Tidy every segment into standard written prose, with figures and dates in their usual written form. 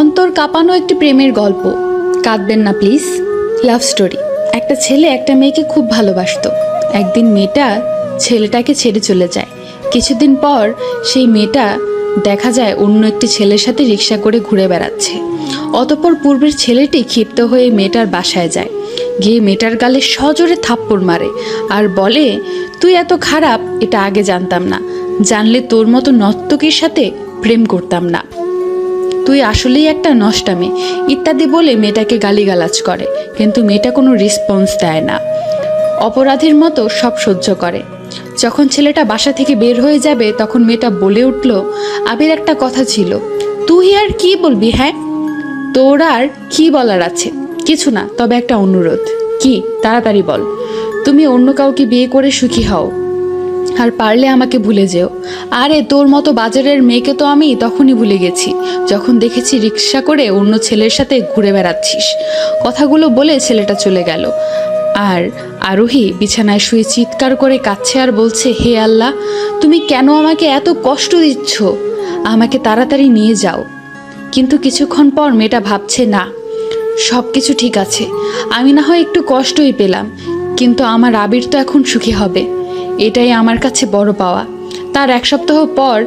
অন্তর কাঁপানো একটি প্রেমের গল্প। কাঁদবেন না প্লিজ। Love story. একটা ছেলে একটা মেয়েকে খুব ভালোবাসতো। একদিন মেয়েটা ছেলেটাকে ছেড়ে চলে যায়। কিছুদিন পর সেই মেয়েটা দেখা যায় অন্য একটি ছেলের সাথে রিক্সা করে ঘুরে বেড়াচ্ছে। অতঃপর পূর্বের ছেলেটি ক্ষিপ্ত হয়ে মেয়েটার বাসায় যায়, গিয়ে মেয়েটার গালে সজোরে থাপ্পড় মারে আর বলে, তুই এত খারাপ এটা আগে জানতাম না, জানলে তোর মতো নর্তকীর সাথে প্রেম করতাম না, তুই আসলেই একটা নষ্টা মেয়ে ইত্যাদি বলে মেয়েটাকে গালিগালাজ করে। কিন্তু মেয়েটা কোনো রেসপন্স দেয় না, অপরাধীর মতো সব সহ্য করে। যখন ছেলেটা বাসা থেকে বের হয়ে যাবে তখন মেয়েটা বলে উঠল, আবির একটা কথা ছিল, তুই আর কি বলবি? হ্যাঁ, তোর আর কি বলার আছে? কিছু না, তবে একটা অনুরোধ। কি? তাড়াতাড়ি বল। তুমি অন্য কাউকে বিয়ে করে সুখী হও, আর পারলে আমাকে ভুলে যেও। আরে তোর মতো বাজারের মেয়েকে তো আমি তখনই ভুলে গেছি যখন দেখেছি রিক্সা করে অন্য ছেলের সাথে ঘুরে বেড়াচ্ছিস। কথাগুলো বলে ছেলেটা চলে গেল। আর আরোহী বিছানায় শুয়ে চিৎকার করে কাঁদছে আর বলছে, হে আল্লাহ, তুমি কেন আমাকে এত কষ্ট দিচ্ছ? আমাকে তাড়াতাড়ি নিয়ে যাও। কিন্তু কিছুক্ষণ পর মেয়েটা ভাবছে, না, সব কিছু ঠিক আছে, আমি না হয় একটু কষ্টই পেলাম, কিন্তু আমার আবির তো এখন সুখী হবে, এটাই আমার কাছে বড় পাওয়া। তার এক সপ্তাহ পর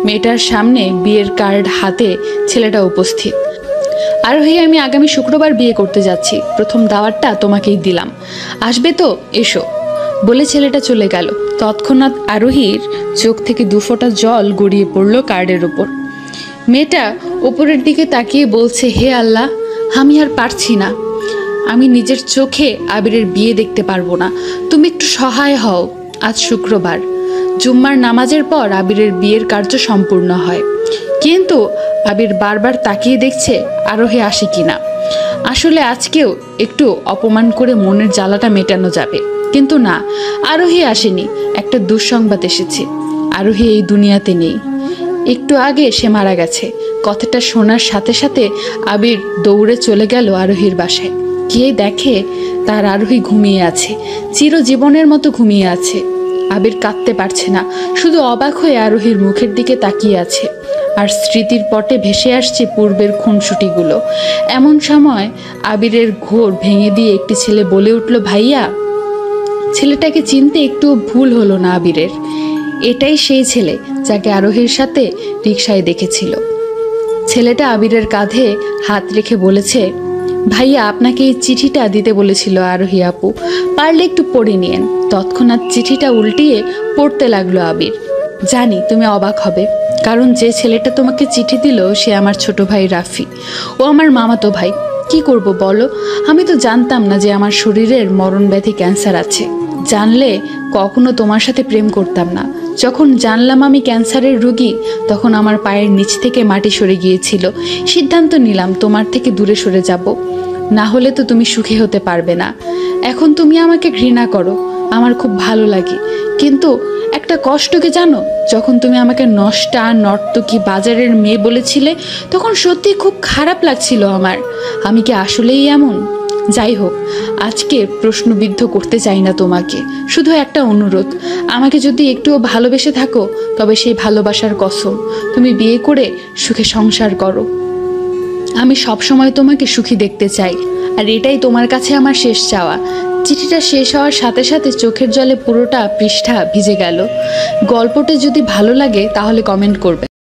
মেয়েটার সামনে বিয়ের কার্ড হাতে ছেলেটা উপস্থিত। আরোহী, আমি আগামী শুক্রবার বিয়ে করতে যাচ্ছি, প্রথম দাওয়াতটা তোমাকেই দিলাম, আসবে তো? এসো, বলে ছেলেটা চলে গেল। তৎক্ষণাৎ আরোহীর চোখ থেকে দুফোঁটা জল গড়িয়ে পড়ল কার্ডের ওপর। মেয়েটা ওপরের দিকে তাকিয়ে বলছে, হে আল্লাহ, আমি আর পারছি না, আমি নিজের চোখে আবিরের বিয়ে দেখতে পারবো না, তুমি একটু সহায় হও। আজ শুক্রবার, জুম্মার নামাজের পর আবিরের বিয়ের কার্য সম্পূর্ণ হয়। কিন্তু আবির বারবার তাকিয়ে দেখছে আরোহী আসে কিনা। আসলে আজকেও একটু অপমান করে মনের জ্বালাটা মেটানো যাবে, কিন্তু না, আরোহী আসেনি। একটা দুঃসংবাদ এসেছে, আরোহী এই দুনিয়াতে নেই। একটু আগে সে মারা গেছে। কথাটা শোনার সাথে সাথে আবির দৌড়ে চলে গেল আরোহীর বাসায়। গিয়ে দেখে তার আরোহী ঘুমিয়ে আছে, চিরজীবনের মতো ঘুমিয়ে আছে। আবির কাঁদতে পারছে না, শুধু অবাক হয়ে আরোহীর মুখের দিকে তাকিয়ে আছে। আর স্মৃতির পটে ভেসে আসছে পূর্বের খুনসুটিগুলো। এমন সময় আবিরের ঘোর ভেঙে দিয়ে একটি ছেলে বলে উঠল, ভাইয়া। ছেলেটাকে চিনতে একটু ভুল হলো না আবিরের। এটাই সেই ছেলে যাকে আরোহীর সাথে রিকশায় দেখেছিল। ছেলেটা আবিরের কাঁধে হাত রেখে বলেছে, ভাইয়া, আপনাকে এই চিঠিটা দিতে বলেছিল আরোহী আপু, পারলে একটু পড়ে নিয়েন। তৎক্ষণাৎ চিঠিটা উল্টিয়ে পড়তে লাগলো আবির। জানি তুমি অবাক হবে, কারণ যে ছেলেটা তোমাকে চিঠি দিল সে আমার ছোট ভাই রাফি, ও আমার মামাতো ভাই। কি করব বলো, আমি তো জানতাম না যে আমার শরীরের মরণব্যাধি ক্যান্সার আছে। জানলে কখনো তোমার সাথে প্রেম করতাম না। যখন জানলাম আমি ক্যান্সারের রোগী, তখন আমার পায়ের নিচ থেকে মাটি সরে গিয়েছিল। সিদ্ধান্ত নিলাম তোমার থেকে দূরে সরে যাব, না হলে তো তুমি সুখী হতে পারবে না। এখন তুমি আমাকে ঘৃণা করো, আমার খুব ভালো লাগে, কিন্তু একটা কষ্টকে জানো, যখন তুমি আমাকে নষ্টা, নর্তকী, বাজারের মেয়ে বলেছিলে, তখন সত্যি খুব খারাপ লাগছিল আমার। আমি কি আসলেই এমন? যাই হোক, আজকে প্রশ্নবিদ্ধ করতে চাই না তোমাকে, শুধু একটা অনুরোধ, আমাকে যদি একটুও ভালোবেসে থাকো তবে সেই ভালোবাসার কসম, তুমি বিয়ে করে সুখে সংসার করো। আমি সবসময় তোমাকে সুখী দেখতে চাই, আর এটাই তোমার কাছে আমার শেষ চাওয়া। চিঠিটা শেষ হওয়ার সাথে সাথে চোখের জলে পুরোটা পৃষ্ঠা ভিজে গেল। গল্পটা যদি ভালো লাগে তাহলে কমেন্ট করবেন।